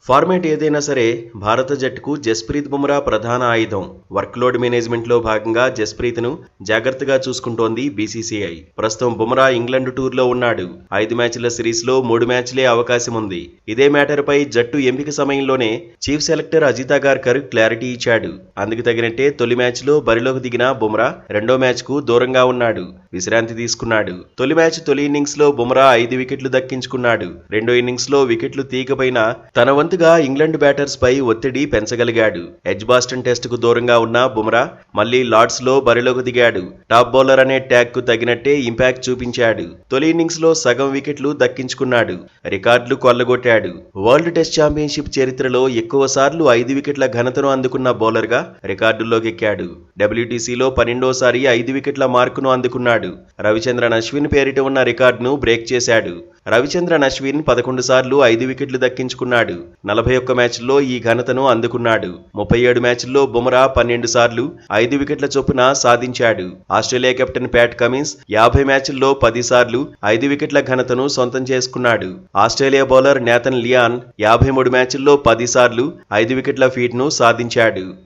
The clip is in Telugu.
ఫార్మాట్ ఏదైనా సరే భారత జట్టుకు జస్ప్రీత్ బుమ్రా ప్రధాన ఆయుధం. వర్క్లోడ్ మేనేజ్మెంట్లో భాగంగా జస్ప్రీత్ను జాగ్రత్తగా చూసుకుంటోంది బీసీసీఐ. ప్రస్తుతం బుమ్రా ఇంగ్లండ్ టూర్లో ఉన్నాడు. 5 మ్యాచ్ల సిరీస్లో 3 మ్యాచ్లే అవకాశం ఉంది. ఇదే మ్యాటర్పై జట్టు ఎంపిక సమయంలోనే chief selector Ajit Agarkar clarity ఇచ్చాడు. అందుకు తగినట్టే తొలి మ్యాచ్లో బరిలోకి దిగిన బుమ్రా రెండో మ్యాచ్కు దూరంగా ఉన్నాడు. విశ్రాంతి తీసుకున్నాడు. తొలి మ్యాచ్ తొలి ఇన్నింగ్స్లో బుమ్రా 5 వికెట్లు దక్కించుకున్నాడు. రెండో ఇన్నింగ్స్లో వికెట్లు తీయకపోయినా తన వంతుగా ఇంగ్లండ్ బ్యాటర్స్ పై ఒత్తిడి పెంచగలిగాడు. ఎడ్జ్బాస్టన్ టెస్టుకు దూరంగా ఉన్న బుమ్రా మళ్లీ లార్డ్స్ లో బరిలోకి దిగాడు. టాప్ బౌలర్ అనే ట్యాగ్ కు తగినట్టే ఇంపాక్ట్ చూపించాడు. తొలి ఇన్నింగ్స్ లో సగం వికెట్లు దక్కించుకున్నాడు. రికార్డులు కొల్లగొట్టాడు. వరల్డ్ టెస్ట్ ఛాంపియన్షిప్ చరిత్రలో ఎక్కువ సార్లు 5 వికెట్ల ఘనతను అందుకున్న బౌలర్ గా రికార్డుల్లోకి ఎక్కాడు. డబ్ల్యూటీసీలో 12వ సారి 5 వికెట్ల మార్కును అందుకున్నాడు. రవిచంద్రన్ అశ్విన్ పేరిట ఉన్న రికార్డును బ్రేక్ చేశాడు. రవిచంద్రన్ అశ్విన్ 11 సార్లు 5 వికెట్లు దక్కించుకున్నాడు. 41 మ్యాచ్ల్లో ఈ ఘనతను అందుకున్నాడు. 37 మ్యాచ్ల్లో బుమ్రా 12 సార్లు 5 వికెట్ల చొప్పున సాధించాడు. ఆస్ట్రేలియా కెప్టెన్ ప్యాట్ కమిన్స్ 50 మ్యాచ్ల్లో 10 సార్లు 5 వికెట్ల ఘనతను సొంతం చేసుకున్నాడు. ఆస్ట్రేలియా బౌలర్ నేథన్ లియాన్ 53 మ్యాచ్ల్లో 10 సార్లు 5 వికెట్ల ఫీట్ను సాధించాడు.